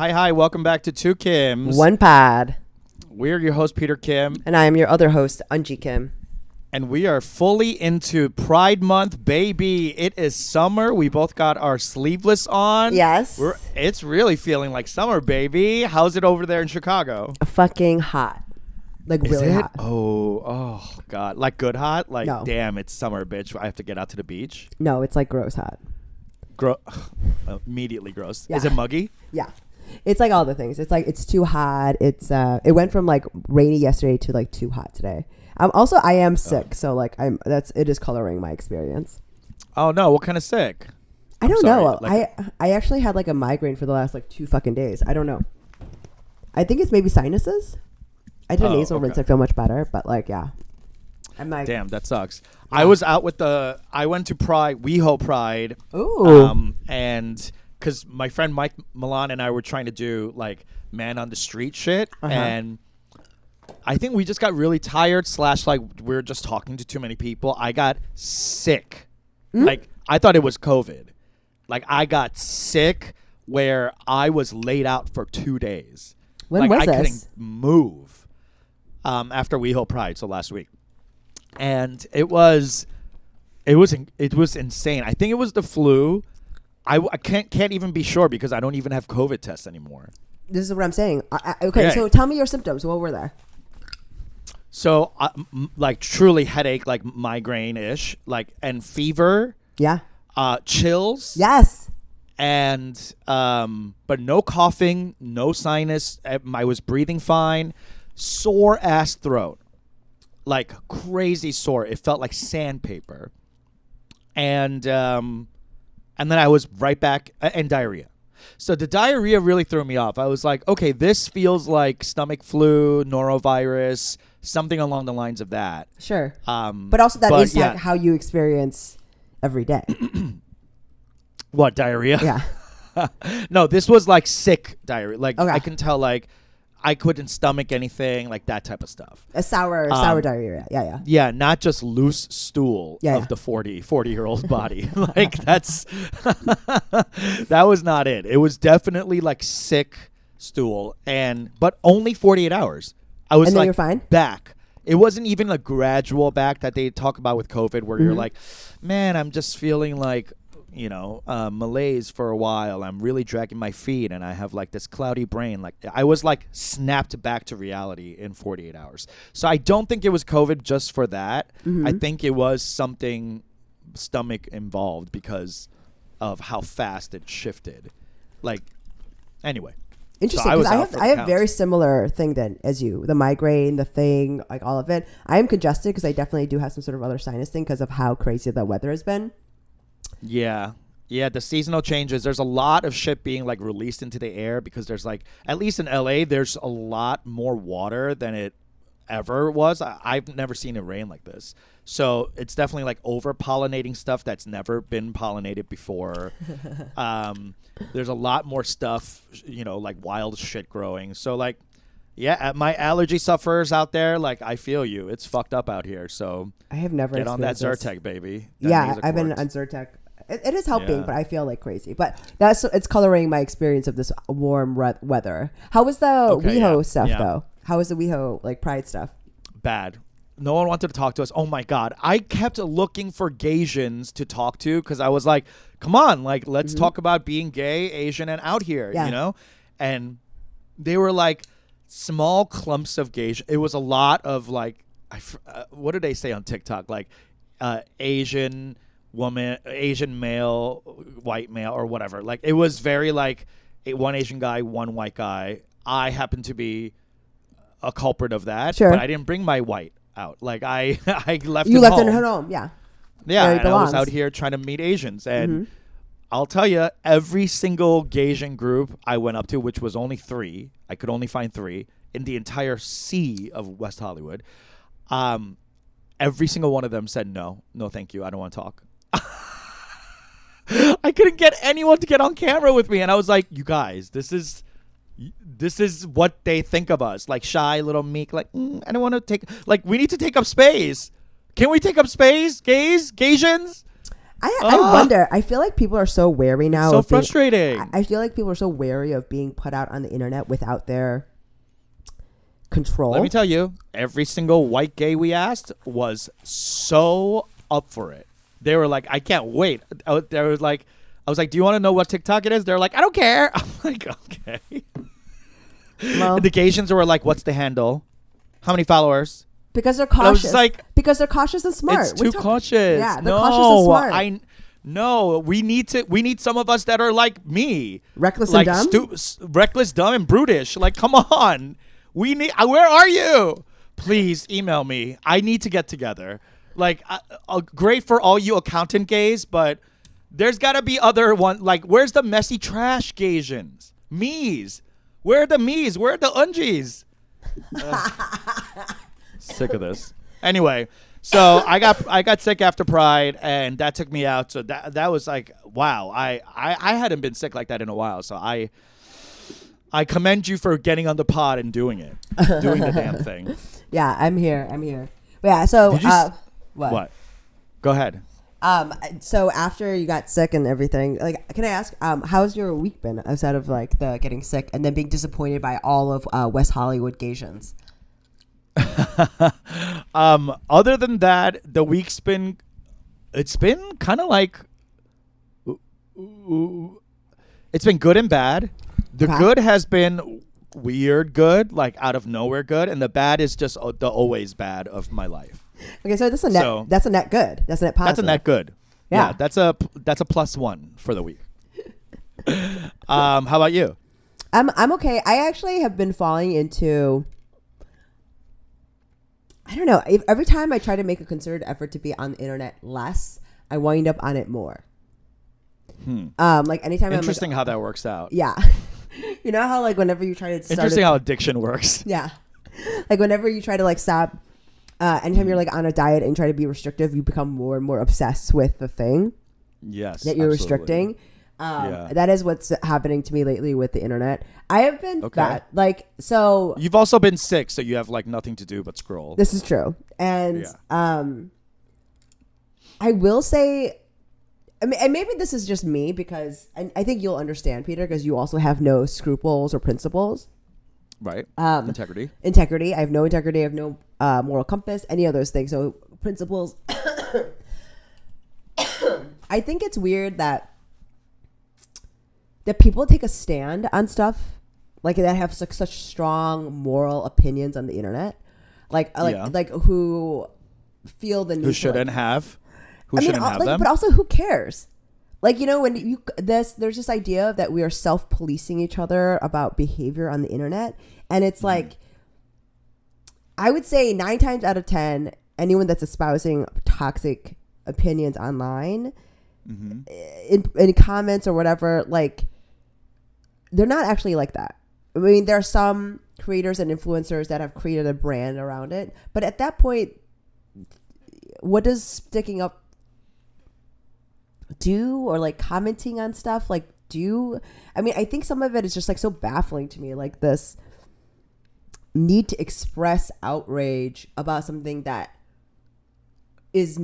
Hi. Welcome back to Two Kims. One pod. We're your host, Peter Kim. And I am your other host, Unji Kim. And we are fully into Pride Month, baby. It is summer. We both got our sleeveless on. Yes. It's really feeling like summer, baby. How's it over there in Chicago? Fucking hot. Like, Is really it? hot. Oh, God. Like good hot? Like, No. Damn, it's summer, bitch. I have to get out to the beach. No, it's like gross hot. Immediately gross. Yeah. Is it muggy? Yeah. It's like all the things. It's like it's too hot. It went from like rainy yesterday to like too hot today. I am sick, so like it is coloring my experience. Oh no, what kind of sick? I don't sorry, know. like- I actually had like a migraine for the last like 2 fucking days. I don't know. I think it's maybe sinuses. I did a nasal rinse. I feel much better, but like yeah. I'm like, damn, that sucks. Yeah. I was out I went to WeHo Pride. ooh. And because my friend Mike Milan and I were trying to do like man on the street shit, and I think we just got really tired / like we were just talking to too many people. I got sick. Like I thought it was COVID. Like I got sick where I was laid out for 2 days. When was I this? couldn't move after WeHo Pride, so last week. And it was insane. I think it was the flu. I can't even be sure because I don't even have COVID tests anymore. This is what I'm saying. Okay, Yeah. so tell me your symptoms. What were they? So like truly headache, like migraine-ish, like and fever, Yeah. chills, Yes. and but no coughing, no sinus. I was breathing fine. Sore ass throat, like crazy sore. It felt like sandpaper, and then I was right back and diarrhea. So the diarrhea really threw me off. I was like, okay, this feels like stomach flu, norovirus, something along the lines of that. Sure. But also that is yeah. like how you experience every day. What, diarrhea? Yeah. No, this was like sick diarrhea. Like Okay. I can tell like I couldn't stomach anything, like that type of stuff. A sour diarrhea. Yeah. Yeah, not just loose stool Yeah, of yeah. the 40-year-old body. Like that was not it. It was definitely like sick stool but only 48 hours. I was And then like you're fine? back. It wasn't even a gradual back that they talk about with COVID where you're like, man, I'm just feeling like, malaise for a while. I'm really dragging my feet and I have like this cloudy brain. Like I was like snapped back to reality in 48 hours. So I don't think it was COVID just for that. I think it was something stomach involved because of how fast it shifted. Like, anyway. Interesting. So I was 'cause out for the I have count. very similar thing then as you. The migraine, the thing, like all of it. I am congested because I definitely do have some sort of other sinus thing because of how crazy the weather has been. Yeah, the seasonal changes. There's a lot of shit being like released into the air because there's like, at least in LA, there's a lot more water than it ever was. I've never seen it rain like this. So it's definitely like over pollinating stuff that's never been pollinated before. There's a lot more stuff, like wild shit growing. So like, yeah, my allergy sufferers out there, like I feel you. It's fucked up out here. So I have never get on that experienced this. Zyrtec, baby. Yeah, I've been on Zyrtec. It is helping, Yeah. but I feel like crazy. But it's coloring my experience of this warm weather. How was the WeHo stuff though? How was the WeHo like Pride stuff? Bad. No one wanted to talk to us. Oh my God. I kept looking for Gaysians to talk to because I was like, come on, like let's talk about being gay, Asian, and out here, Yeah. And they were like small clumps of Gaysian. It was a lot of like, what did they say on TikTok? Like Asian woman, Asian male, white male, or whatever. Like it was very like one Asian guy, one white guy. I happen to be a culprit of that, Sure. but I didn't bring my white out. Like I left You him left home. it at home, yeah. Yeah, Where it and I was belongs. out here trying to meet Asians. And I'll tell you, every single Gaysian group I went up to, which was only 3, I could only find 3 in the entire sea of West Hollywood. Every single one of them said, no, thank you. I don't want to talk. I couldn't get anyone to get on camera with me. And I was like, you guys, this is what they think of us. Like shy, little meek, like, I don't want to take, like, we need to take up space. Can we take up space? Gaysians? I wonder. I feel like people are so wary now. So frustrating. I feel like people are so wary of being put out on the internet without their control. Let me tell you, every single white gay we asked was so up for it. They were like, I can't wait. I was like, do you want to know what TikTok it is? They're like, I don't care. I'm like, okay. Well, The Asians were like, what's the handle? How many followers? because they're And I was cautious. just like, because they're cautious and smart. it's too cautious. Yeah, they're cautious and smart. No, we need some of us that are like me. Reckless like and dumb? reckless, dumb, and brutish. Like, come on. We need. Where are you? Please email me. I need to get together. Like, great for all you accountant gays, but there's got to be other one. Like, where's the messy trash Gaysians? Me's. Where are the me's? Where are the ungies? Sick of this. Anyway, so I got sick after Pride, and that took me out. So that was like, wow. I hadn't been sick like that in a while. So I commend you for getting on the pod and doing it, doing the damn thing. Yeah, I'm here. But yeah, so What? Go ahead. So after you got sick and everything, like, can I ask, how's your week been outside of like the getting sick and then being disappointed by all of West Hollywood Gaysians? Other than that, the week's been kind of like, it's been good and bad. The good has been weird good, like out of nowhere good, and the bad is just the always bad of my life. Okay, so that's a net. That's a net good. That's a net positive. That's a net good. Yeah, that's a +1 for the week. How about you? I'm okay. I actually have been falling into, I don't know. Every time I try to make a concerted effort to be on the internet less, I wind up on it more. Like anytime. Interesting how that works out. Yeah. You know how like whenever you try to start Interesting how addiction works. Yeah. Like whenever you try to like stop, anytime you're like on a diet and try to be restrictive, you become more and more obsessed with the thing. Yes. That you're absolutely. restricting. That is what's happening to me lately with the internet. I have been bad. Like, so. You've also been sick, so you have like nothing to do but scroll. This is true. And I will say, I mean, and maybe this is just me because I think you'll understand, Peter, because you also have no scruples or principles. Right. Integrity. I have no integrity. I have no moral compass, any of those things. So principles. I think it's weird that people take a stand on stuff like that have such strong moral opinions on the internet, like who feel the need who shouldn't have. Who shouldn't have like, them? But also, who cares? Like, you know, when there's this idea that we are self-policing each other about behavior on the internet, and it's like, I would say 9 times out of 10, anyone that's espousing toxic opinions online, in comments or whatever, like, they're not actually like that. I mean, there are some creators and influencers that have created a brand around it, but at that point, what does sticking up do, or like commenting on stuff like do? I mean, I think some of it is just like so baffling to me, like this need to express outrage about something that is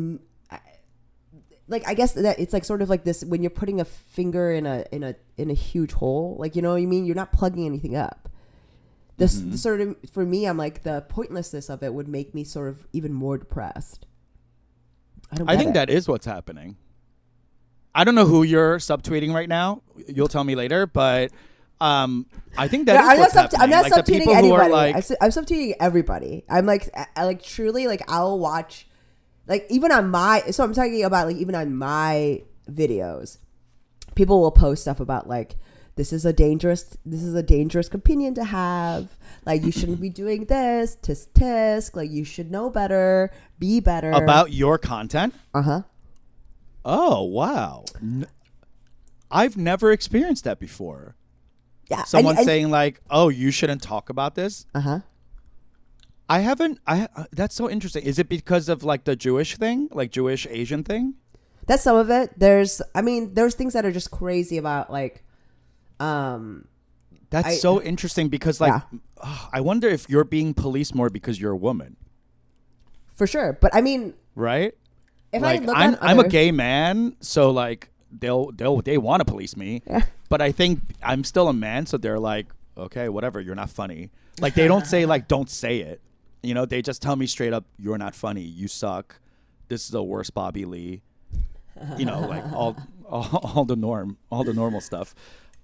like, I guess that it's like sort of like this when you're putting a finger in a huge hole, like, you know what I mean? You're not plugging anything up. This sort of, for me, I'm like, the pointlessness of it would make me sort of even more depressed. I think that is what's happening. I don't know who you're subtweeting right now. You'll tell me later, but I think that is what's happening. I'm not like subtweeting anybody. I'm subtweeting everybody. I'm like, truly, like, I'll watch, like, even on my, so I'm talking about like even on my videos, people will post stuff about like, this is a dangerous opinion to have. Like, you shouldn't be doing this. Tisk tisk. Like, you should know better. Be better. About your content? Uh-huh. Oh, wow. I've never experienced that before. Yeah. Someone saying like, oh, you shouldn't talk about this? Uh-huh. I haven't. That's so interesting. Is it because of like the Jewish thing? Like Jewish Asian thing? That's some of it. There's things that are just crazy about like, that's so interesting because like, I wonder if you're being policed more because you're a woman. For sure. But I mean, right? If I Like look I'm on I'm a other- gay man, so like they want to police me. Yeah. But I think I'm still a man, so they're like, okay, whatever, you're not funny. Like they don't say like don't say it. You know, they just tell me straight up, you're not funny. You suck. This is the worst Bobby Lee. You know, like all the normal stuff.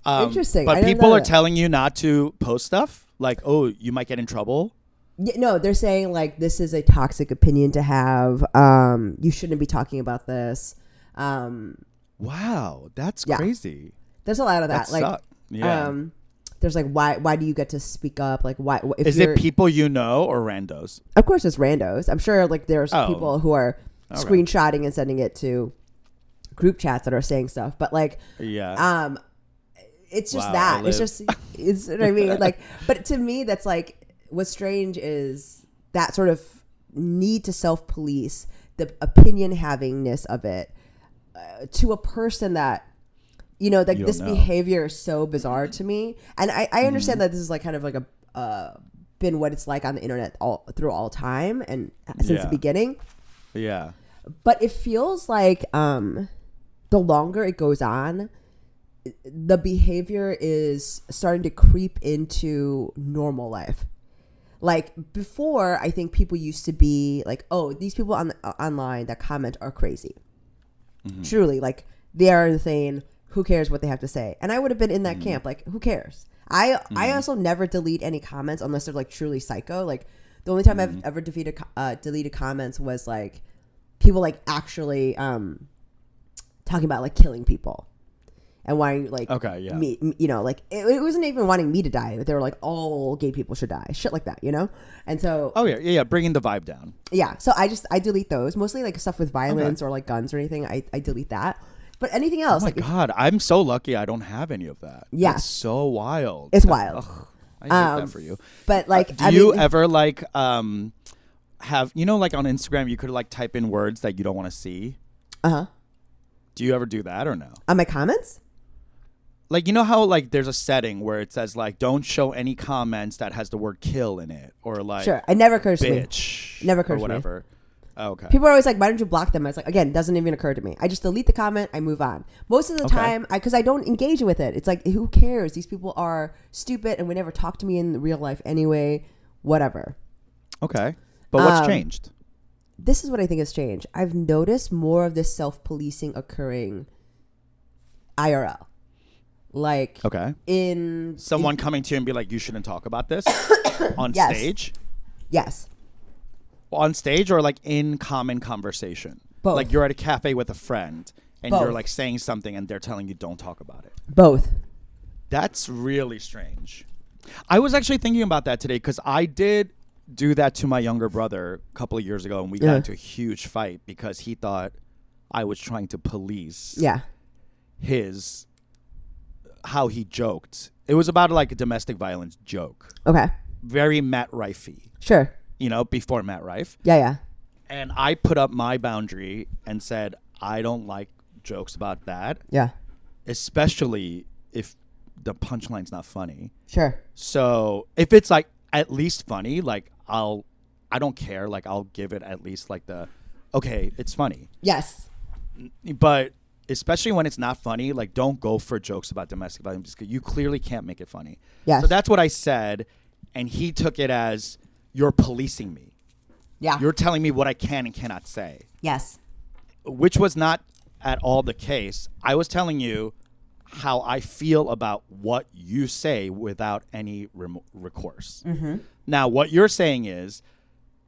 Interesting. I But didn't people know are that. telling you not to post stuff. Like, oh, you might get in trouble. Yeah, no, they're saying like this is a toxic opinion to have. You shouldn't be talking about this. Wow, that's Yeah. crazy. There's a lot of that. That Like, sucks. Yeah. there's like why do you get to speak up? Like why? If Is you're, it people you know or randos? Of course, it's randos. I'm sure like there's Oh. people who are Okay. screenshotting and sending it to group chats that are saying stuff. But like, Yeah. it's just Wow, that. I It's live- just it's what I mean. Like, but to me, that's like what's strange is that sort of need to self police the opinion havingness of it to a person that. You know, like You this don't know. behavior is so bizarre to me, and I understand that this is like kind of like a been what it's like on the internet all time and since Yeah. the beginning. Yeah. But it feels like the longer it goes on, the behavior is starting to creep into normal life. Like before, I think people used to be like, "Oh, these people online that comment are crazy." Truly, like they are insane. Who cares what they have to say? And I would have been in that camp. Like, who cares? I also never delete any comments unless they're like truly psycho. Like the only time I've ever deleted comments was like people like actually talking about like killing people and wanting like Okay, yeah. me, you know, like it wasn't even wanting me to die. They were like all gay people should die, shit like that, you know. And so Oh yeah, bringing the vibe down. yeah, so I delete those mostly like stuff with violence or like guns or anything. I delete that. But anything Oh else, my like if- god, I'm so lucky I don't have any of that. Yes. That's so wild. It's wild. Ugh, I hate that for you. but like, Do I you mean, ever like have like on Instagram you could like type in words that you don't want to see? uh-huh. Do you ever do that or no? On my comments? Like you know how like there's a setting where it says like don't show any comments that has the word kill in it or like Sure. It never occurs to me. bitch Never occurs or to me. whatever. Oh, okay. People are always like, why don't you block them? I was like, again, it doesn't even occur to me. I just delete the comment. I move on. Most of the Okay. time, because I don't engage with it. It's like, who cares? These people are stupid and would never talk to me in real life anyway. Whatever. Okay. But what's Um, changed? This is what I think has changed. I've noticed more of this self-policing occurring IRL. Like Okay. in Someone coming to you and be like, you shouldn't talk about this on Yes. stage? yes. On stage or like in common conversation? Both. Like you're at a cafe with a friend and Both. you're like saying something and they're telling you don't talk about it. Both. That's really strange. I was actually thinking about that today because I did do that to my younger brother a couple of years ago and we got Yeah. into a huge fight because he thought I was trying to police Yeah. how he joked. It was about like a domestic violence joke. Okay. Very Matt Rife-y, Sure. before Matt Rife. Yeah, yeah. And I put up my boundary and said, I don't like jokes about that, Yeah. especially if the punchline's not funny. Sure. So if it's like at least funny, like I don't care. Like I'll give it at least like okay, it's funny. Yes. But especially when it's not funny, like don't go for jokes about domestic violence because you clearly can't make it funny. Yes. So that's what I said. And he took it as you're policing me. Yeah. You're telling me what I can and cannot say, yes. which was not at all the case. I was telling you how I feel about what you say without any recourse. Mm-hmm. Now, what you're saying is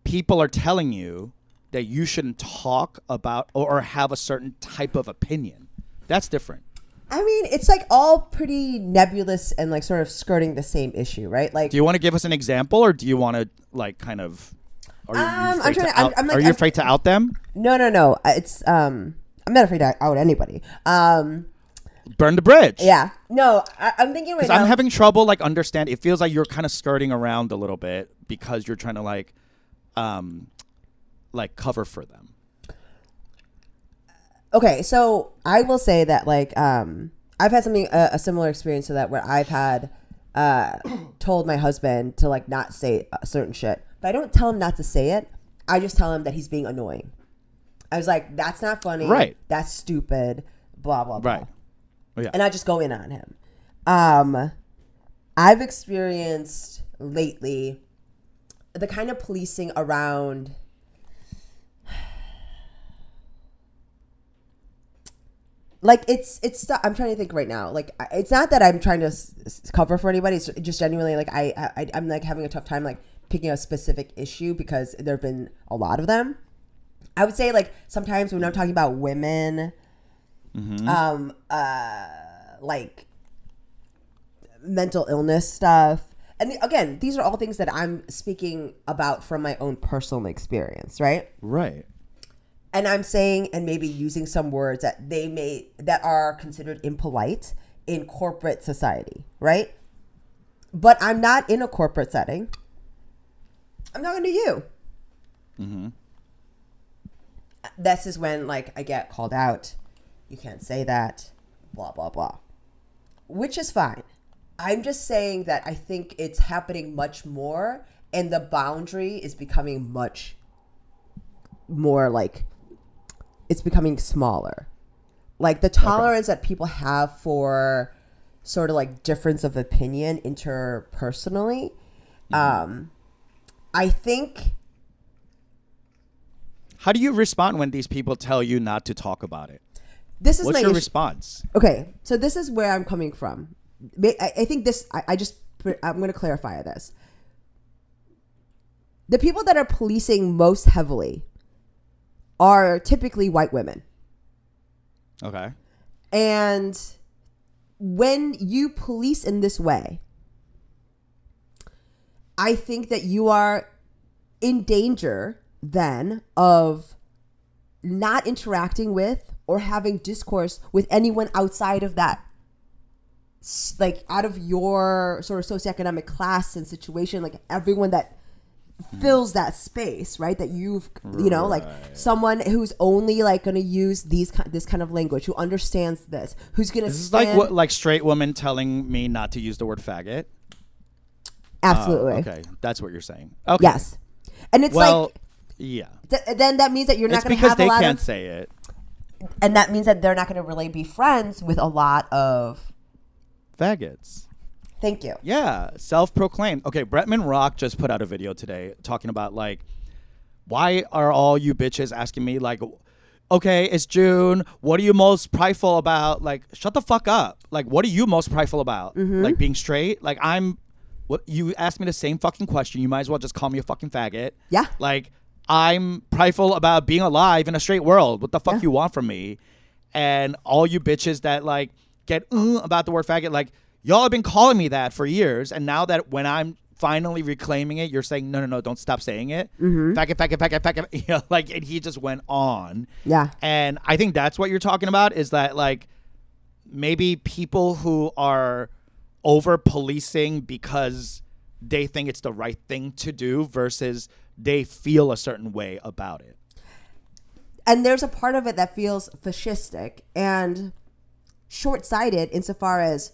people are telling you that you shouldn't talk about or have a certain type of opinion. That's different. I mean, it's like all pretty nebulous and like sort of skirting the same issue, right? Like, Do you want to give us an example or do you want to like kind of... Are you I'm afraid trying to to- I'm- out, I'm like- are you I'm- afraid to out them? no. It's I'm not afraid to out anybody. Burn the bridge. Yeah. No, I'm thinking right Because now. I'm having trouble like understand. It feels like you're kind of skirting around a little bit because you're trying to like cover for them. Okay, so I will say that like I've had something a similar experience to that where I've had told my husband to like not say a certain shit, but I don't tell him not to say it. I just tell him that he's being annoying. I was like, that's not funny. Right. That's stupid. Blah, blah, blah. Right. Oh, yeah. And I just go in on him. I've experienced lately the kind of policing around like it's I'm trying to think right now. Like it's not that I'm trying to cover for anybody. It's just genuinely like I'm like having a tough time like picking a specific issue because there've been a lot of them. I would say like sometimes when I'm talking about women, like mental illness stuff. And again, these are all things that I'm speaking about from my own personal experience, right? Right. And I'm saying and maybe using some words that are considered impolite in corporate society, right? But I'm not in a corporate setting. I'm talking to you. Mm-hmm. This is when like I get called out. You can't say that, blah, blah, blah. Which is fine. I'm just saying that I think it's happening much more and the boundary is becoming much more like it's becoming smaller. Like the tolerance that people have for sort of like difference of opinion interpersonally. I think. How do you respond when these people tell you not to talk about it? This is What's my your issue. response? Okay, so this is where I'm coming from. I think this. I'm going to clarify this. The people that are policing most heavily are typically white women. Okay. And when you police in this way, I think that you are in danger then of not interacting with or having discourse with anyone outside of that, like out of your sort of socioeconomic class and situation, like everyone that fills that space, right? That you've, you know, like someone who's only like going to use this kind of language, who understands this, who's going to This is like what, like straight women telling me not to use the word faggot. Absolutely. Okay, that's what you're saying. Okay. Yes, and it's yeah. Then that means that you're not going to have because they a lot can't of, say it. and that means that they're not going to really be friends with a lot of Faggots. Thank you. Yeah, self-proclaimed. Okay, Bretman Rock just put out a video today talking about like, why are all you bitches asking me like, okay, it's June. What are you most prideful about? Like, shut the fuck up. Like, what are you most prideful about? Like being straight? Like, what you asked me the same fucking question. You might as well just call me a fucking faggot. Yeah. Like, I'm prideful about being alive in a straight world. What the fuck you want from me? And all you bitches that like get about the word faggot, like, y'all have been calling me that for years, and now that when I'm finally reclaiming it, you're saying, no, don't stop saying it. Faggot. You know, like, and he just went on. Yeah. And I think that's what you're talking about, is that, like, maybe people who are over-policing because they think it's the right thing to do versus they feel a certain way about it. And there's a part of it that feels fascistic and short-sighted insofar as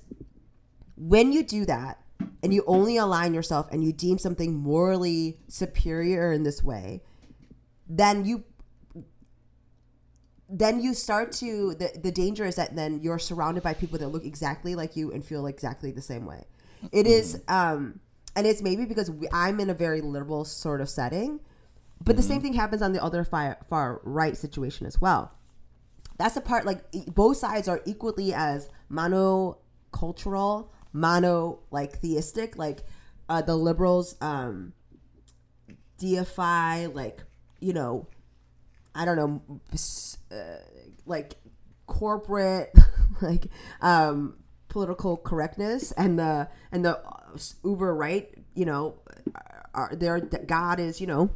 when you do that and you only align yourself and you deem something morally superior in this way, then you start to, the danger is that then you're surrounded by people that look exactly like you and feel exactly the same way. It is, and it's maybe because I'm in a very liberal sort of setting, but the same thing happens on the other far right situation as well. That's the part, like, both sides are equally as monocultural, like theistic, like the liberals deify, like, you know, I don't know, like corporate like political correctness, and the uber right, you know, their God is, you know,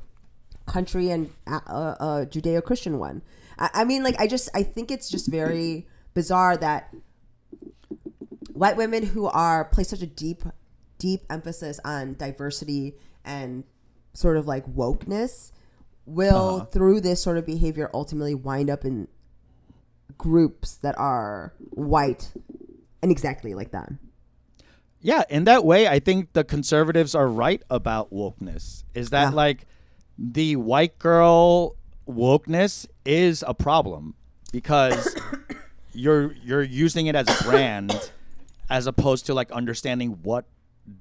country and a Judeo-Christian one. I mean, like, I think it's just very bizarre that white women who place such a deep emphasis on diversity and sort of like wokeness will, through this sort of behavior, ultimately wind up in groups that are white and exactly like them. Yeah, in that way, I think the conservatives are right about wokeness. Is that like the white girl wokeness is a problem because you're using it as a brand as opposed to like understanding what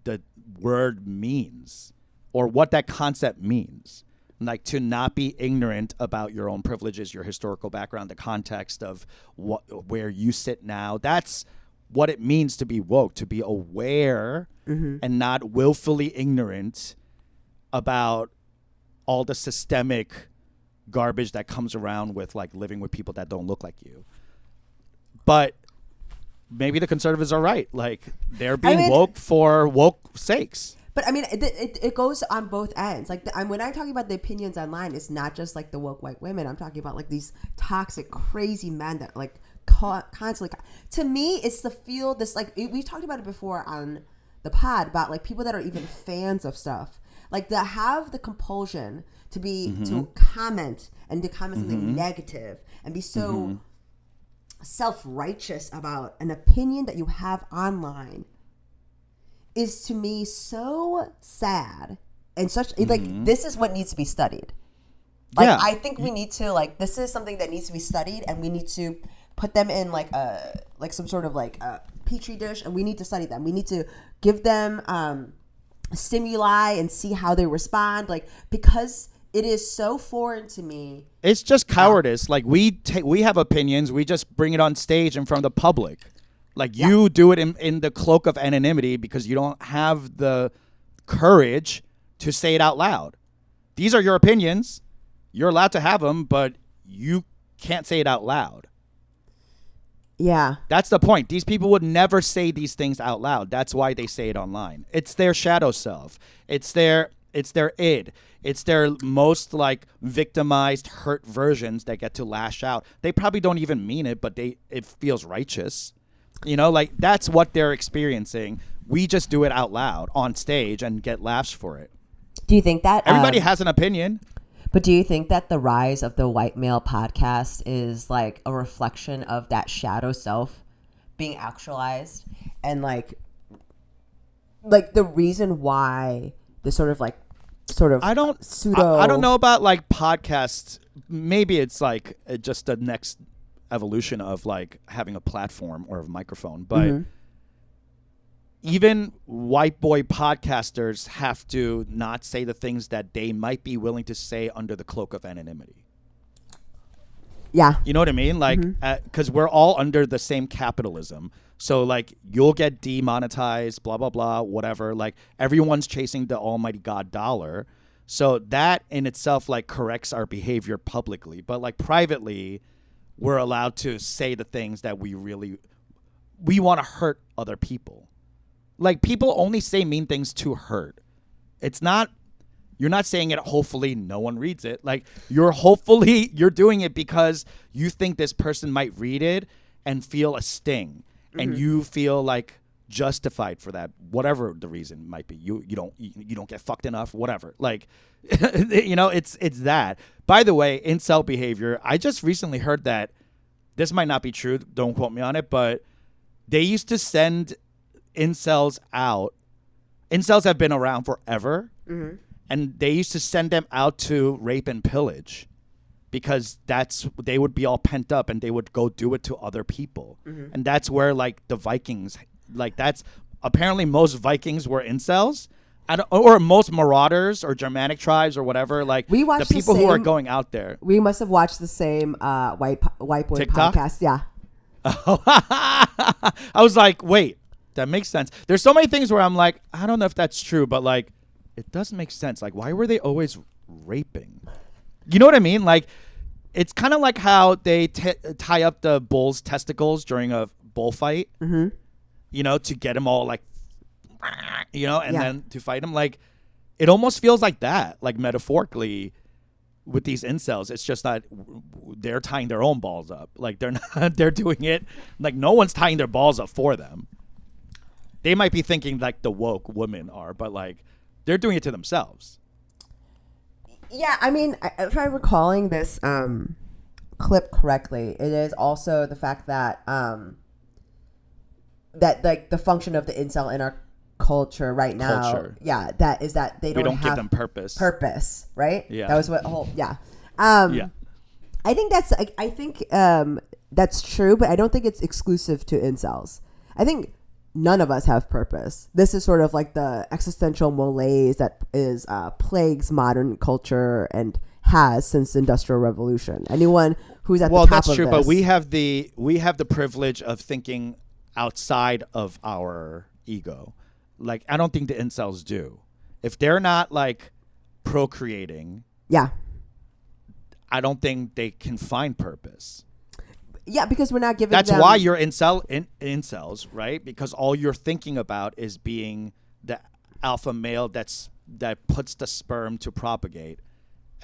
the word means or what that concept means. Like to not be ignorant about your own privileges, your historical background, the context of where you sit now. That's what it means to be woke, to be aware and not willfully ignorant about all the systemic garbage that comes around with like living with people that don't look like you. But maybe the conservatives are right. Like they're being woke for woke sakes. But I mean, it goes on both ends. Like when I'm talking about the opinions online, it's not just like the woke white women. I'm talking about like these toxic, crazy men that like constantly. To me, it's the feel. This like we've talked about it before on the pod about like people that are even fans of stuff, like that have the compulsion to be to comment and to comment something negative and be so self-righteous about an opinion that you have online. Is to me so sad and such like this is what needs to be studied. Like I think we need to like this is something that needs to be studied and we need to put them in like a like some sort of like a petri dish and we need to study them. We need to give them stimuli and see how they respond like because it is so foreign to me. It's just cowardice. Like we have opinions, we just bring it on stage in front of the public. Like you do it in the cloak of anonymity because you don't have the courage to say it out loud. These are your opinions. You're allowed to have them, but you can't say it out loud. Yeah. That's the point. These people would never say these things out loud. That's why they say it online. It's their shadow self. It's their id. It's their most like victimized, hurt versions that get to lash out. They probably don't even mean it, but it feels righteous. You know, like that's what they're experiencing. We just do it out loud on stage and get laughs for it. Do you think that everybody has an opinion? But do you think that the rise of the white male podcast is like a reflection of that shadow self being actualized and like the reason why the sort of I don't know about like podcasts. Maybe it's like just the next evolution of like having a platform or a microphone, but even white boy podcasters have to not say the things that they might be willing to say under the cloak of anonymity. Yeah. You know what I mean? Like, because we're all under the same capitalism. So like you'll get demonetized, blah, blah, blah, whatever. Like everyone's chasing the almighty God dollar. So that in itself like corrects our behavior publicly, but like privately, we're allowed to say the things that we want to hurt other people. Like people only say mean things to hurt. It's not, you're not saying it, hopefully no one reads it. Like you're doing it because you think this person might read it and feel a sting and you feel like justified for that, whatever the reason might be. You don't get fucked enough, whatever. Like, you know, it's that. By the way, incel behavior, I just recently heard that, this might not be true, don't quote me on it, but they used to send incels out. Incels have been around forever, and they used to send them out to rape and pillage because they would be all pent up and they would go do it to other people. And that's where like the Vikings, like that's apparently most Vikings were incels. Or most marauders or Germanic tribes or whatever, like the people who are going out there. We must have watched the same white boy TikTok? podcast. Yeah. I was like, wait, that makes sense. There's so many things where I'm like, I don't know if that's true, but like, it does make sense. Like, why were they always raping? You know what I mean? Like, it's kind of like how they tie up the bull's testicles during a bullfight, you know, to get them all like, you know, and then to fight them. Like, it almost feels like that, like metaphorically with these incels. It's just that they're tying their own balls up. Like they're doing it. Like no one's tying their balls up for them. They might be thinking like the woke women are, but like they're doing it to themselves. Yeah. I mean, if I'm recalling this clip correctly, it is also the fact that, that like the function of the incel in our culture right now, that is that they don't give them purpose, right? Yeah, that was what whole Yeah. I think that's true, but I don't think it's exclusive to incels. I think none of us have purpose. This is sort of like the existential malaise that is plagues modern culture and has since the Industrial Revolution. Anyone who's at the top that's of true, this, but we have the privilege of thinking outside of our ego. Like, I don't think the incels do. If they're not like procreating, yeah, I don't think they can find purpose. yeah, because we're not giving. That's them, why you're incels, right? Because all you're thinking about is being the alpha male that puts the sperm to propagate,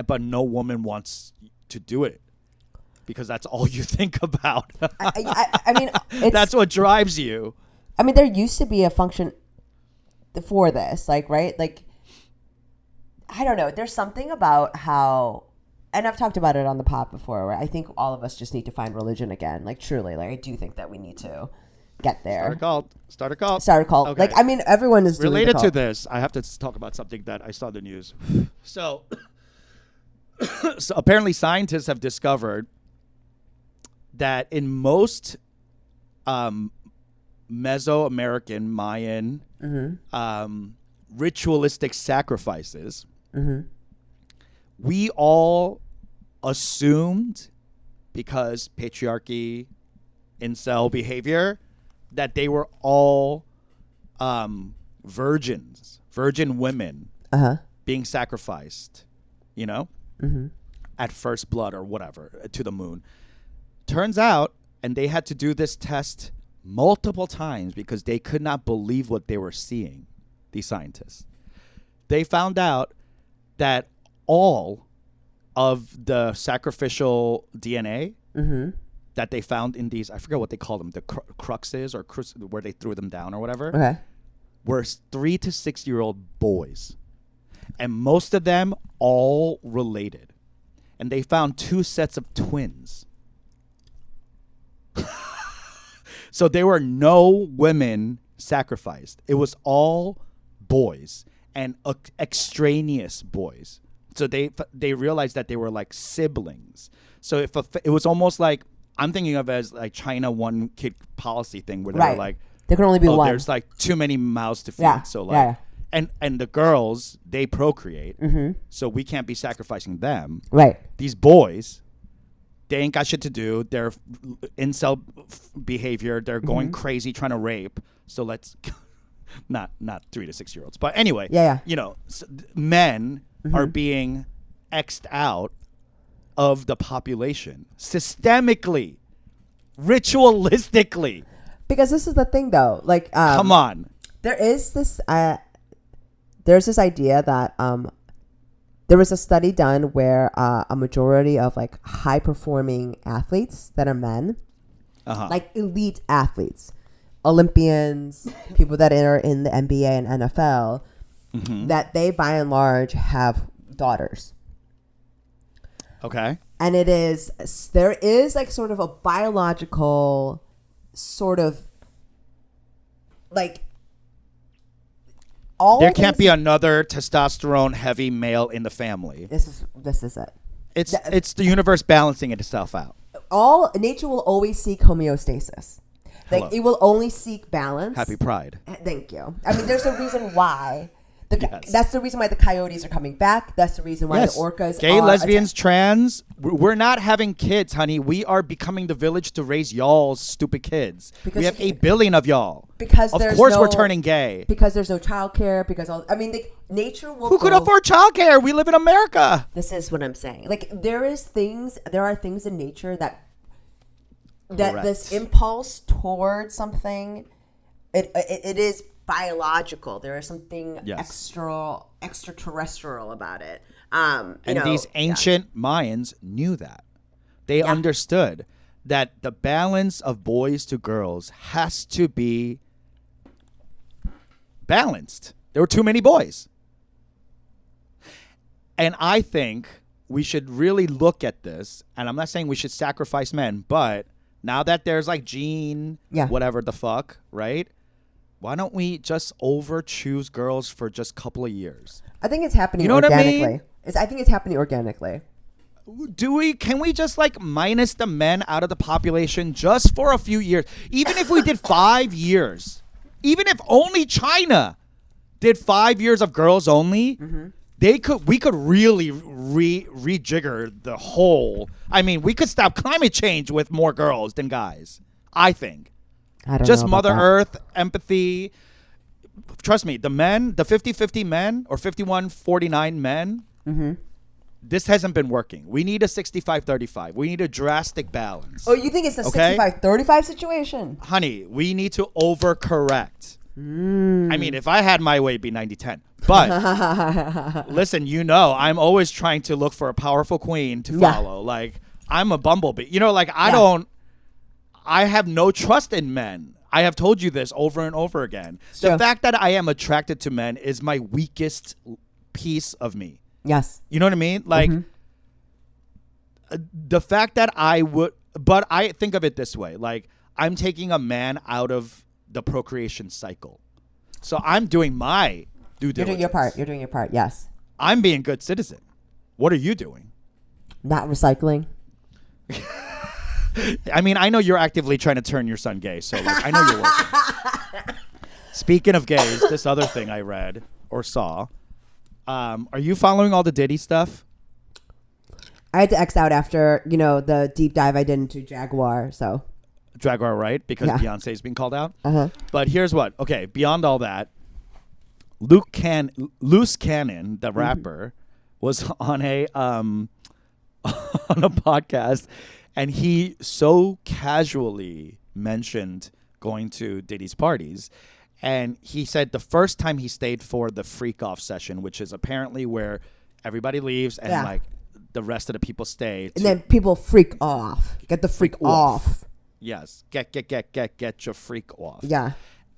but no woman wants to do it because that's all you think about. I mean, That's what drives you. I mean, there used to be a function for this, like, right? Like, I don't know. There's something about how, and I've talked about it on the pod before, where I think all of us just need to find religion again. Like, truly, like, I do think that we need to get there. Start a cult. Okay. Like, I mean, everyone is related doing to this. I have to talk about something that I saw in the news. So apparently, scientists have discovered that in most Mesoamerican Mayan ritualistic sacrifices, we all assumed, because patriarchy, incel behavior, that they were all virgin women being sacrificed, at first blood or whatever, to the moon. Turns out, and they had to do this test multiple times because they could not believe what they were seeing, these scientists. They found out that all of the sacrificial DNA that they found in these, I forget what they call them, the cruxes or where they threw them down or whatever, were 3 to 6 year old boys. And most of them all related. And they found 2 sets of twins. So there were no women sacrificed. It was all boys and extraneous boys. So they realized that they were like siblings. So it was almost like, I'm thinking of it as like China one kid policy thing where they're like, there can only be one. There's like too many mouths to feed. Yeah. So like, and the girls, they procreate. So we can't be sacrificing them. Right. These boys, they ain't got shit to do. They're incel behavior. They're going crazy trying to rape. So let's not 3 to 6 year olds. But anyway, men are being X'd out of the population systemically, ritualistically. Because this is the thing, though. Like, come on. There's this idea that there was a study done where a majority of like high performing athletes that are men, like elite athletes, Olympians, people that are in the NBA and NFL, that they by and large have daughters. Okay. And there is like sort of a biological sort of like there can't be another testosterone heavy male in the family. This is it. It's the universe balancing itself out. All nature will always seek homeostasis. Like, it will only seek balance. Happy Pride. Thank you. I mean, there's a reason why. That's the reason why the coyotes are coming back. That's the reason why the orcas gay, lesbians, trans. We're not having kids, honey. We are becoming the village to raise y'all's stupid kids. Because we have 8 billion of y'all. Because of course we're turning gay. Because there's no childcare. Nature will. Who could afford childcare? We live in America. This is what I'm saying. Like, there are things in nature that this impulse towards something, it is biological. There is something extraterrestrial about it. These ancient Mayans knew that. They understood that the balance of boys to girls has to be balanced. There were too many boys. And I think we should really look at this, and I'm not saying we should sacrifice men, but now that there's like gene, whatever the fuck, right? Why don't we just over-choose girls for just a couple of years? I think it's happening organically. I think it's happening organically. can we just like minus the men out of the population just for a few years? Even if we did 5 years, even if only China did 5 years of girls only, we could really rejigger the whole. I mean, we could stop climate change with more girls than guys. I think. I don't Just know Mother about that. Earth, empathy. Trust me, the men, the 50-50 men or 51-49 men, this hasn't been working. We need a 65-35. We need a drastic balance. Oh, you think it's a Okay? 65-35 situation? Honey, we need to overcorrect. I mean, if I had my way, it'd be 90-10. But listen, I'm always trying to look for a powerful queen to Yeah. follow. Like, I'm a bumblebee. Like I have no trust in men. I have told you this over and over again. Sure. The fact that I am attracted to men is my weakest piece of me. Yes. You know what I mean? Like, the fact that but I think of it this way. Like, I'm taking a man out of the procreation cycle. So I'm doing my due You're diligence. doing your part. You're doing your part. Yes. I'm being a good citizen. What are you doing? Not recycling. I mean, I know you're actively trying to turn your son gay, so like, I know you're working. Speaking of gays, this other thing I read or saw. Are you following all the Diddy stuff? I had to X out after, the deep dive I did into Jaguar. So, Jaguar, right? Because Yeah. Beyonce's being called out. uh-huh. But here's what. Okay, beyond all that, Loose Cannon, the rapper, was on a on a podcast, and he so casually mentioned going to Diddy's parties. And he said the first time he stayed for the freak off session, which is apparently where everybody leaves and Yeah. like the rest of the people stay. And then people freak off. Get the freak off. Yes, get your freak off. Yeah.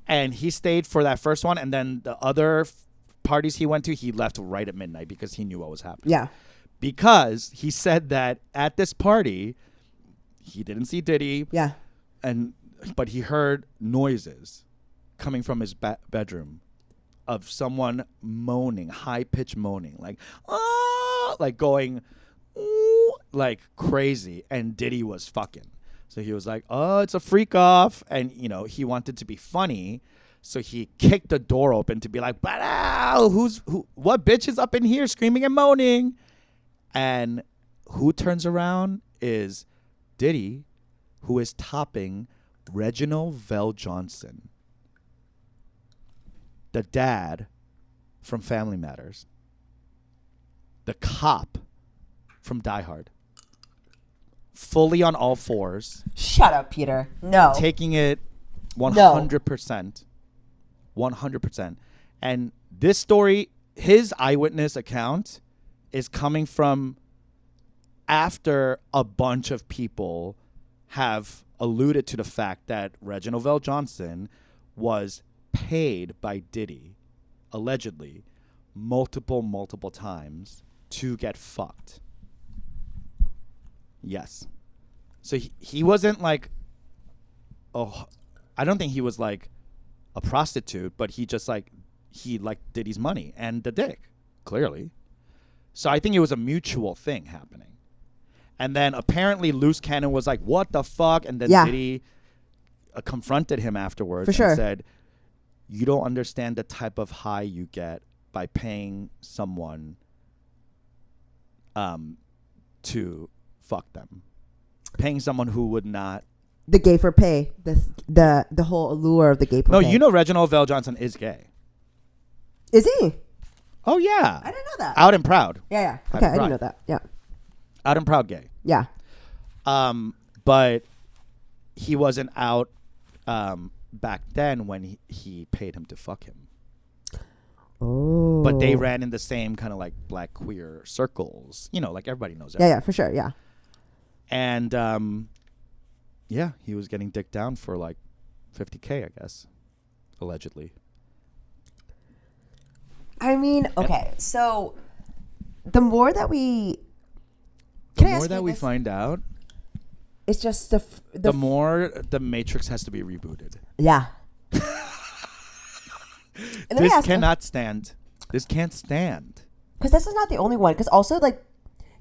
And he stayed for that first one, and then the other parties he went to, he left right at midnight because he knew what was happening. Yeah. Because he said that at this party, he didn't see Diddy, Yeah. but he heard noises coming from his bedroom of someone moaning, high-pitched moaning, like, ah, like going, ooh, like crazy. And Diddy was fucking. So he was like, oh, it's a freak off. And, he wanted to be funny. So he kicked the door open to be like, "Wow, what bitch is up in here screaming and moaning?" And who turns around is Diddy, who is topping Reginald Vell Johnson, the dad from Family Matters, the cop from Die Hard, fully on all fours, Shut up, Peter. No. taking it 100%. 100%. And this story, his eyewitness account, is coming from after a bunch of people have alluded to the fact that Reginald Vell Johnson was paid by Diddy, allegedly, multiple times to get fucked. Yes. So he wasn't like, I don't think he was like a prostitute, but he just like, he liked Diddy's money and the dick, clearly. So I think it was a mutual thing happening. And then apparently Loose Cannon was like, what the fuck? And then Yeah. Diddy confronted him afterwards For sure. and said, you don't understand the type of high you get by paying someone to fuck them. Paying someone who would not. The gay for pay. The whole allure of the gay for No, pay. Reginald Vell Johnson is gay. Is he? Oh, yeah. I didn't know that. Out and proud. Yeah. I'm Okay, I didn't right. know that. Yeah. Out and proud gay. Yeah. But he wasn't out back then when he paid him to fuck him. Oh. But they ran in the same kind of like black queer circles. Like everybody knows that. Yeah, for sure. Yeah. And yeah, he was getting dicked down for like $50K, I guess, allegedly. I mean, okay, so the more that we The Can I more ask that you we this? find out, it's just the more the Matrix has to be rebooted. yeah. And let me This ask, cannot stand. This can't stand. because this is not the only one. Because also, like,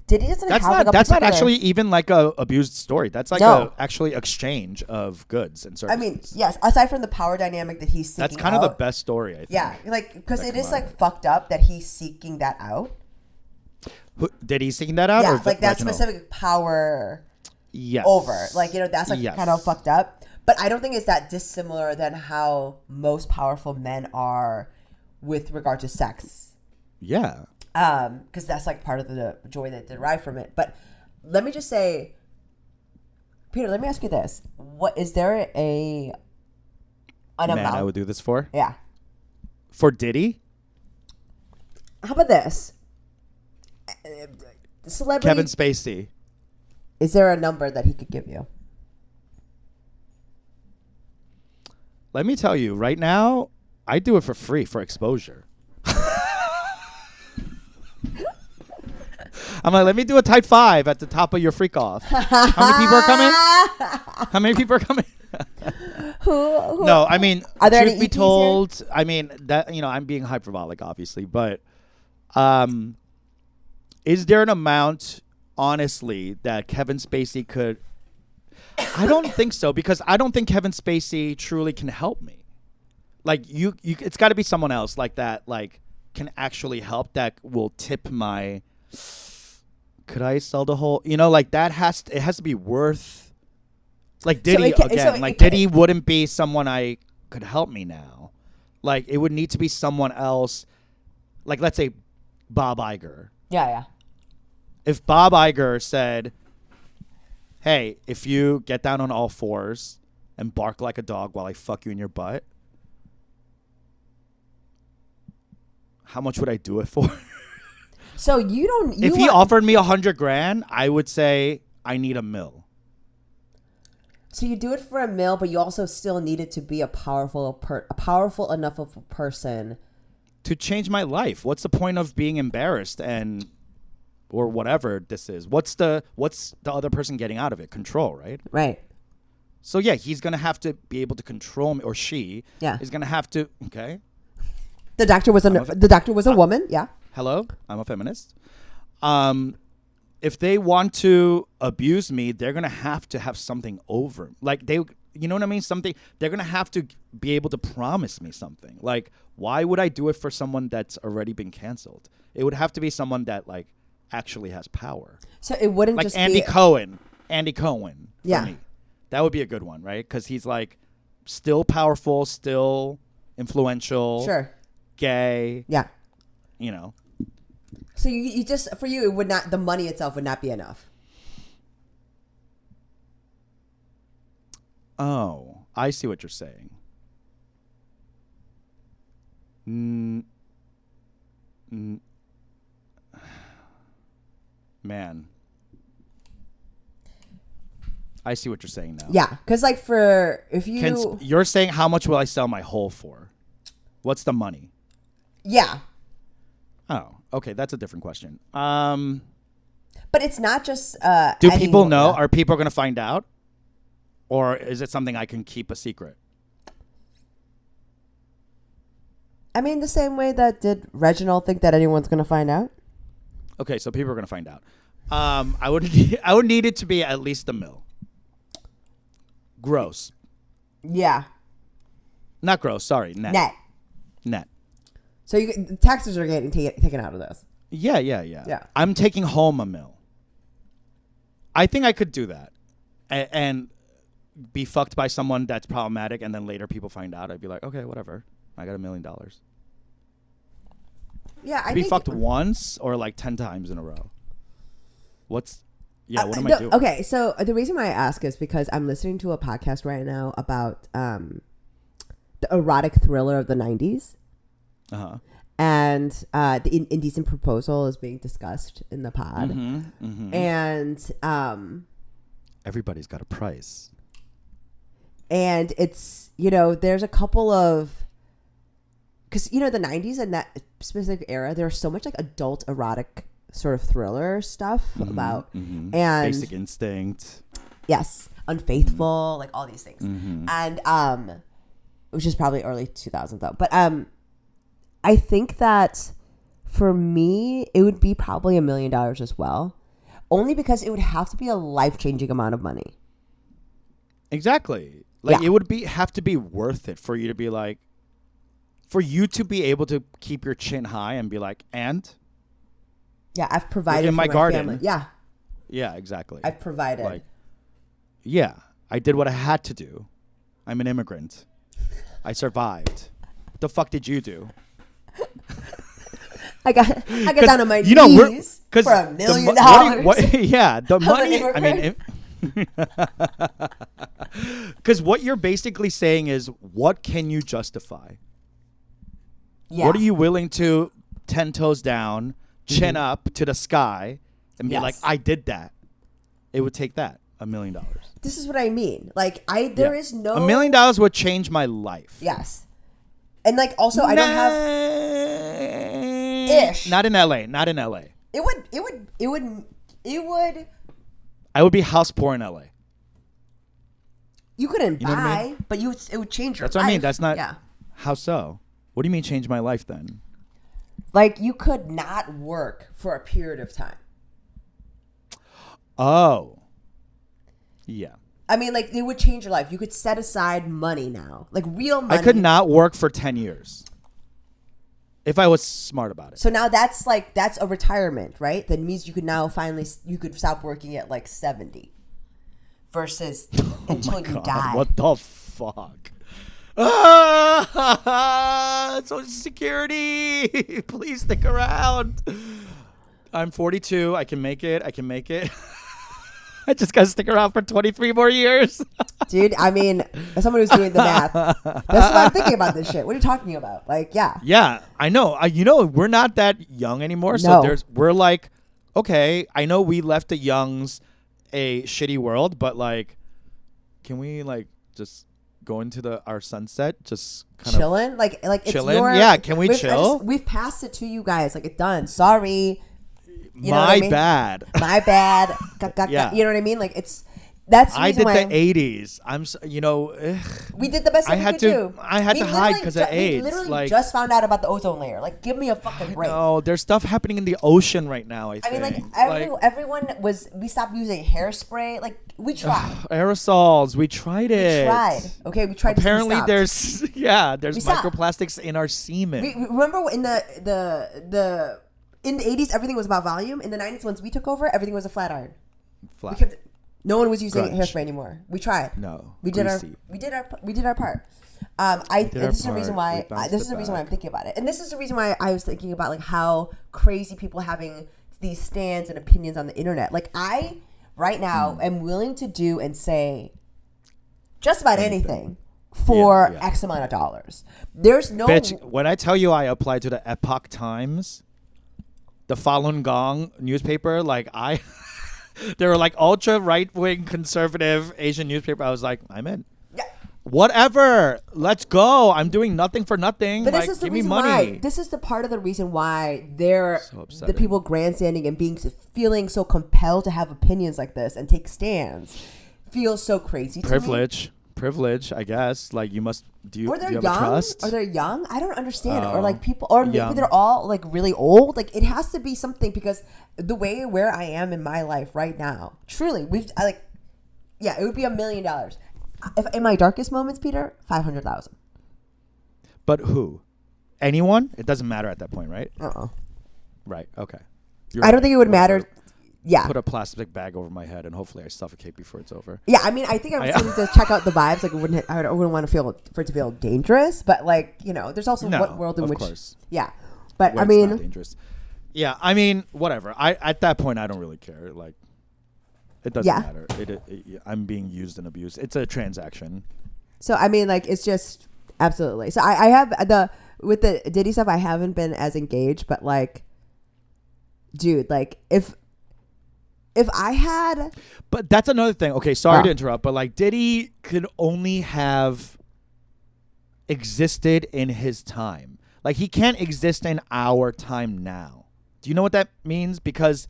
Diddy doesn't That's have not. like a That's not predator. actually even like a abused story. That's like No. a actually exchange of goods and services. I mean, yes. Aside from the power dynamic that he's seeking that's kind of the out, best story. I think. Yeah, like because that it come is out like of it. fucked up that he's seeking that out. Did he seek that out? Yeah, or like that Reginald? specific power Yes. over. Like, you know, that's like Yes. kind of fucked up. But I don't think it's that dissimilar than how most powerful men are with regard to sex. Yeah. Because that's like part of the joy that they derive from it. But let me just say, Peter, let me ask you this: what is there an Man, amount? I would do this for. Yeah. For Diddy, How about this? Celebrity. Kevin Spacey. Is there a number that he could give you? Let me tell you, right now, I do it for free for exposure. I'm like, let me do a type 5 at the top of your freak off. How many people are coming? How many people are coming? Who? No, I mean, Are there truth any be EPs here? told, I mean that I'm being hyperbolic, obviously, but is there an amount, honestly, that Kevin Spacey could? I don't think so, because I don't think Kevin Spacey truly can help me. Like you it's got to be someone else like that, like can actually help, that will tip my. Could I sell the whole? Like that it has to be worth. Like Diddy Diddy wouldn't be someone I could help me now. Like it would need to be someone else. Like let's say Bob Iger. Yeah. If Bob Iger said, "Hey, if you get down on all fours and bark like a dog while I fuck you in your butt, how much would I do it for?" So you don't. If he offered me $100,000, I would say I need $1 million. So you do it for $1 million, but you also still need it to be a powerful enough of a person To change my life. What's the point of being embarrassed or whatever this is? What's the other person getting out of it? Control, right? Right. So yeah, he's gonna have to be able to control me, or she is gonna have to. Okay. The doctor was a woman. Yeah. Hello, I'm a feminist. If they want to abuse me, they're gonna have to have something over. Like you know what I mean? Something. They're gonna have to be able to promise me something. Like, why would I do it for someone that's already been canceled? It would have to be someone that like actually has power. So it wouldn't Like just Andy be Cohen. Andy Cohen. For Yeah. me. That would be a good one, right? Because he's like still powerful, still influential. Sure. Gay. Yeah. You know. So you just, for you, it would not, the money itself would not be enough. Oh, I see what you're saying. Man. I see what you're saying now. Yeah. Because like if you. You're saying how much will I sell my whole for? What's the money? Yeah. Oh, okay. That's a different question. But it's not just. Do people know? Yeah. Are people going to find out? Or is it something I can keep a secret? I mean, the same way that did Reginald think that anyone's going to find out? Okay, so people are going to find out. I would need it to be at least $1 million. Gross. Yeah. Not gross. Sorry. Net. So the taxes are getting taken out of this. Yeah. I'm taking home $1 million. I think I could do that, and be fucked by someone that's problematic, and then later people find out. I'd be like, okay, whatever. I got $1 million. Yeah, I Be think fucked once or like 10 times in a row. What am I doing? Okay, so the reason why I ask is because I'm listening to a podcast right now about the erotic thriller of the 90s. Uh-huh. And the Indecent Proposal is being discussed in the pod. And everybody's got a price. And it's, there's a couple of, because, the 90s and that specific era, there's so much like adult erotic sort of thriller stuff about, and Basic Instinct. Yes. Unfaithful, like all these things. And, which is probably early 2000s though. But I think that for me, it would be probably $1 million as well. only because it would have to be a life-changing amount of money. Exactly. Like Yeah. it would have to be worth it for you to be like, for you to be able to keep your chin high and be like, and Yeah, I've provided in for my garden. family. Yeah, yeah, exactly. I've provided. Like, yeah, I did what I had to do. I'm an immigrant. I survived. What the fuck did you do? I got down on my You know, knees for for $1 million. Yeah, the I'm an money. I mean, immigrant. because what you're basically saying is, what can you justify? Yeah. What are you willing to 10 toes down, chin up to the sky, and be Yes. like, I did that? It would take that, $1 million. This is what I mean. Like there is no $1 million would change my life. Yes, and like also I don't have. Ish. Not in LA. Not in LA. It would. I would be house poor in LA. You couldn't You know what I buy, but it would change your That's life. what I mean. That's not. Yeah. How so? What do you mean change my life then? Like you could not work for a period of time. Oh. Yeah. I mean, like it would change your life. You could set aside money now, like real money. I could not work for 10 years if I was smart about it. So now that's a retirement, right? That means you could now you could stop working at like 70 versus until you die. What the fuck? Social Security. Please stick around. I'm 42. I can make it. I just got to stick around for 23 more years. Dude, I mean, as someone who's doing the math, that's what I'm thinking about this shit. What are you talking about? Like, yeah. Yeah, I know. We're not that young anymore. No. So we're like, okay, I know we left the youngs a shitty world, but like, can we like just go into our sunset? Just kind chilling? Like it's chilling? your, Yeah, can we chill? We've passed it to you guys. Like, it's done. Sorry. You know what My I mean? bad. My bad. Yeah. You know what I mean? Like, that's the I reason did why the 80s. we did the best I we had could to- do. I had to hide 'cause of We AIDS, literally like- just found out about the ozone layer. Like, give me a fucking break. No, there's stuff happening in the ocean right now, I I think. mean, everyone we stopped using hairspray. Like, we tried. Aerosols, we tried it. We tried. Okay, we tried. Apparently we there's We stopped. microplastics in our semen. We remember in the in the 80s, everything was about volume. In the 90s, once we took over, everything was a flat iron. Flat. No one was using Grunge. hairspray anymore. We tried. No. we did Greasy. we did our part. This is the reason why. This is the reason why I'm thinking about it, and this is the reason why I was thinking about like how crazy people having these stands and opinions on the internet. Like I, right now, am willing to do and say just about anything for Yeah. X amount of dollars. There's no Bitch, when I tell you I applied to the Epoch Times, the Falun Gong newspaper, like they were like ultra right wing conservative Asian newspaper. I was like, I'm in. Yeah. Whatever. Let's go. I'm doing nothing for nothing. But like, this is the give me reason money. why. This is the part of the reason why they're So the upsetting. people grandstanding and feeling so compelled to have opinions like this and take stands feels so crazy to me. Privilege, I guess. Like you must. Do you Or they're have a young. trust? Or they're young. I don't understand. Or Oh. like people, or maybe Young. they're all like really old. Like it has to be something because the way where I am in my life right now, truly, it would be $1 million. If in my darkest moments, Peter, 500,000. But who? Anyone? It doesn't matter at that point, right? Right. Okay. I don't think it would matter. Yeah. Put a plastic bag over my head and hopefully I suffocate before it's over. Yeah, I mean, I think I was going to check out the vibes. Like, I wouldn't want to feel for it to feel dangerous, but like, there's also what world in of which, course. yeah. But Where I it's mean, not dangerous. Yeah, I mean, whatever. At that point, I don't really care. Like, it doesn't matter. I'm being used and abused. It's a transaction. so I mean, like, it's just absolutely. So I have with the Diddy stuff, I haven't been as engaged, but like, dude, like if I had, But that's another thing. Okay, sorry Wow. to interrupt, but like Diddy could only have existed in his time. Like he can't exist in our time now. Do you know what that means? Because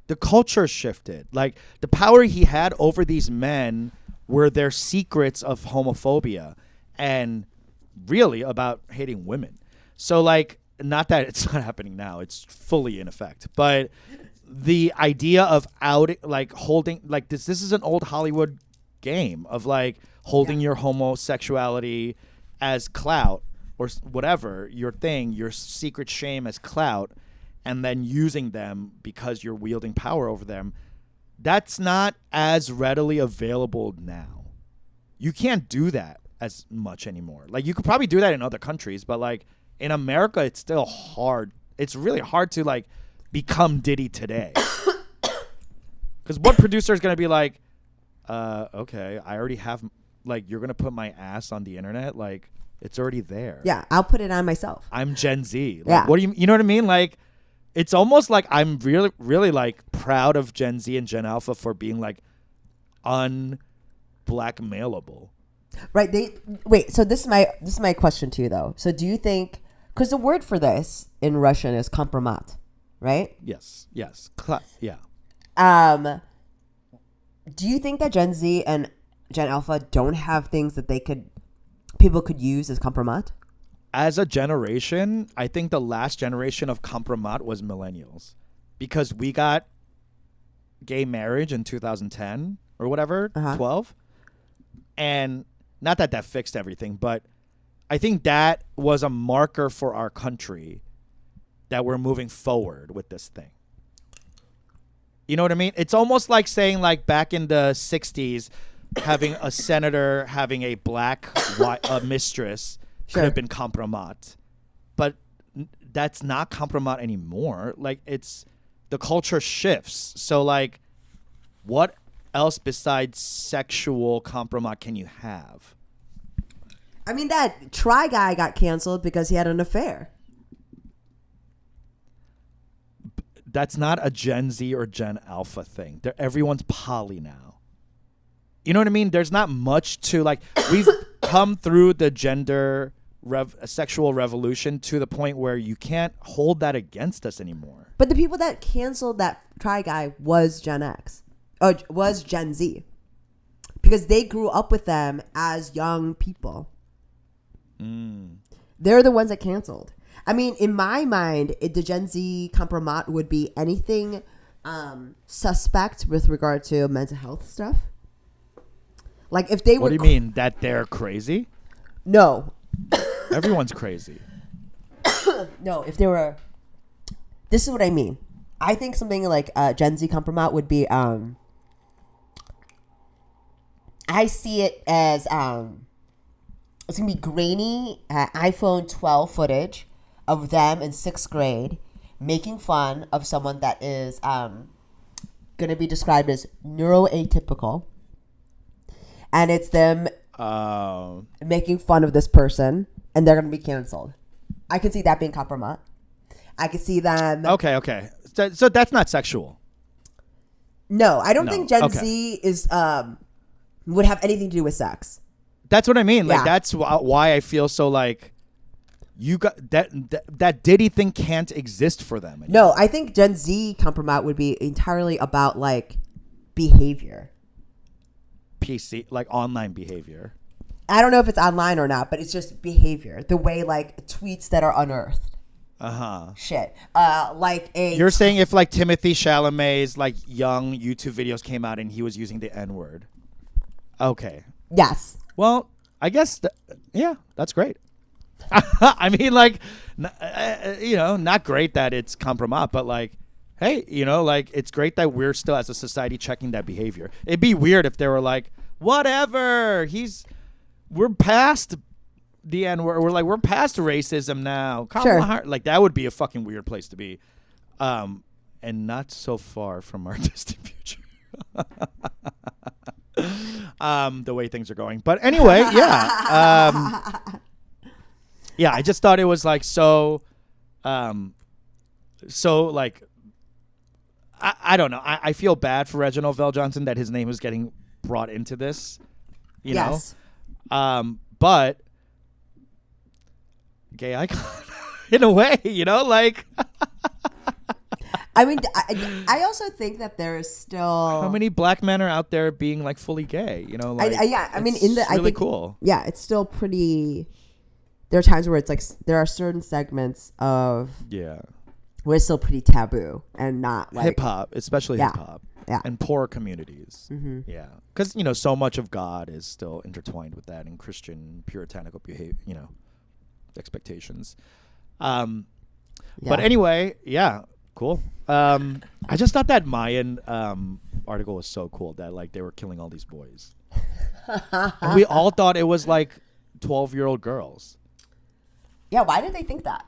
the culture shifted. Like the power he had over these men were their secrets of homophobia and really about hating women. So like, not that it's not happening now, it's fully in effect, but the idea of holding like this is an old Hollywood game of like holding your homosexuality as clout or whatever, your thing, your secret shame as clout, and then using them because you're wielding power over them. That's not as readily available now. You can't do that as much anymore. Like you could probably do that in other countries, but like in America it's still hard. It's really hard to like become Diddy today. Because what producer is going to be like, okay, I already have, like, you're going to put my ass on the internet? Like, it's already there. Yeah, I'll put it on myself. I'm Gen Z. Like, Yeah. What do you know what I mean? Like, it's almost like I'm really, really, like, proud of Gen Z and Gen Alpha for being, like, unblackmailable. Right. Wait, so this is my question to you, though. So do you think, because the word for this in Russian is kompromat, right? Yes. Yeah. Do you think that Gen Z and Gen Alpha don't have things that people could use as kompromat? As a generation, I think the last generation of kompromat was millennials, because we got gay marriage in 2010 or whatever, 12, and not that fixed everything, but I think that was a marker for our country that we're moving forward with this thing. You know what I mean? It's almost like saying, like, back in the 60s, having a senator having a black mistress could have been kompromat. But that's not kompromat anymore. Like, it's the culture shifts. So, like, what else besides sexual kompromat can you have? I mean, that Try Guy got canceled because he had an affair. That's not a Gen Z or Gen Alpha thing. Everyone's poly now. You know what I mean? There's not much to, like, we've come through the gender sexual revolution to the point where you can't hold that against us anymore. But the people that canceled that Try Guy was Gen X, or was Gen Z, because they grew up with them as young people. They're the ones that canceled. I mean, in my mind, the Gen Z kompromat would be anything suspect with regard to mental health stuff. Like if they What do you mean? That they're crazy? No. Everyone's crazy. No, if they were... This is what I mean. I think something like Gen Z kompromat would be... I see it as... it's going to be grainy iPhone 12 footage of them in 6th grade making fun of someone that is going to be described as neuroatypical. And it's them making fun of this person, and they're going to be canceled. I can see that being kompromat. I can see them... Okay. So that's not sexual. No, I don't think Gen Z is would have anything to do with sex. That's what I mean. Like, Yeah. that's why I feel so like you got that Diddy thing can't exist for them anymore. No, I think Gen Z kompromat would be entirely about like behavior. PC, like online behavior. I don't know if it's online or not, but it's just behavior. The way like tweets that are unearthed. Shit. Like a... You're saying if like Timothy Chalamet's like young YouTube videos came out and he was using the N-word. Okay. Yes. Well, I guess, yeah, that's great. I mean, like, not great that it's kompromat, but like, hey, like, it's great that we're still as a society checking that behavior. It'd be weird if they were like, whatever, we're past the N-word. We're past racism now. Sure. Like, that would be a fucking weird place to be. And not so far from our distant future. The way things are going. But anyway, yeah. Yeah, I just thought it was like so like, I don't know. I feel bad for Reginald Vell Johnson that his name was getting brought into this, you Yes. know? But gay icon in a way, like. I mean, I also think that there is still... How many black men are out there being like fully gay? Like, I mean, it's I really think, cool. Yeah, it's still pretty... There are times where it's like there are certain segments of was still pretty taboo and not like hip hop, especially Yeah. hip hop, Yeah. and poor communities. Mm-hmm. Yeah, because so much of God is still intertwined with that in Christian puritanical behavior. Expectations. But anyway, yeah, cool. I just thought that Mayan article was so cool that like they were killing all these boys. And we all thought it was like 12-year-old girls. Yeah, why did they think that?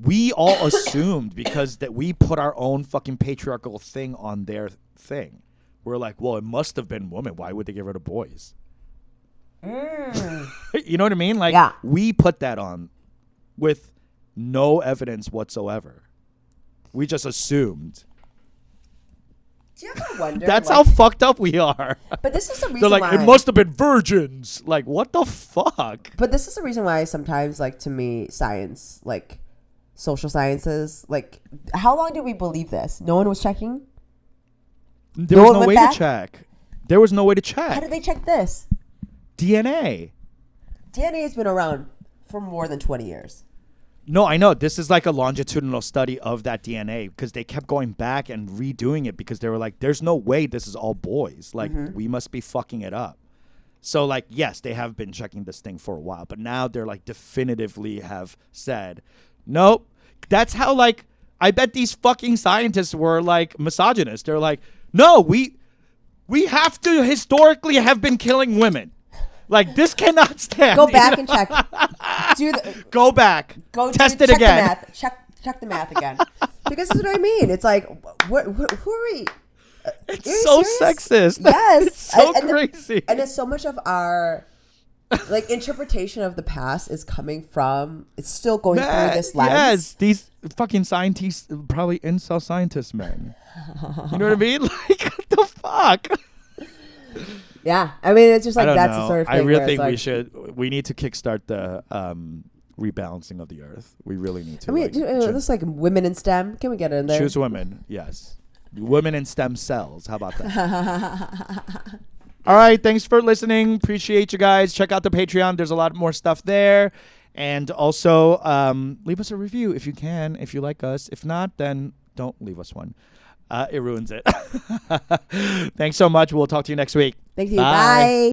We all assumed because that we put our own fucking patriarchal thing on their thing. We're like, well, it must have been women. Why would they get rid of boys? You know what I mean? Like, Yeah. we put that on with no evidence whatsoever. We just assumed. Do you ever wonder? That's like, how fucked up we are. But this is the reason They're like, why it must have been virgins. Like, what the fuck? But this is the reason why sometimes, like, to me, science, like social sciences, like, how long did we believe this? No one was checking. There was no way to check. There was no way to check. How did they check this? DNA. DNA has been around for more than 20 years. No, I know. This is like a longitudinal study of that DNA because they kept going back and redoing it because they were like, there's no way this is all boys. Like, we must be fucking it up. So, like, yes, they have been checking this thing for a while, but now they're like definitively have said, nope. That's how, like, I bet these fucking scientists were like misogynist. They're like, no, we have to historically have been killing women. Like, this cannot stand. Go back and check. Go back. Test it again. The math. Check the math again. Because this is what I mean. It's like, who are we? It's so sexist. Yes. It's so crazy. And it's so much of our like interpretation of the past is coming from. It's still going through this lens. Yes, these fucking scientists, probably incel scientists, man. You know what I mean? Like, what the fuck? Yeah, I mean, it's just like that's know. the sort of thing. I really think like, we need to kickstart the rebalancing of the earth. We really need to. I mean, this like women in STEM. Can we get it in there? Choose women. Yes, women in STEM cells. How about that? All right, thanks for listening. Appreciate you guys. Check out the Patreon. There's a lot more stuff there. And also, leave us a review if you can, if you like us. If not, then don't leave us one. It ruins it. Thanks so much. We'll talk to you next week. Thank you. Bye.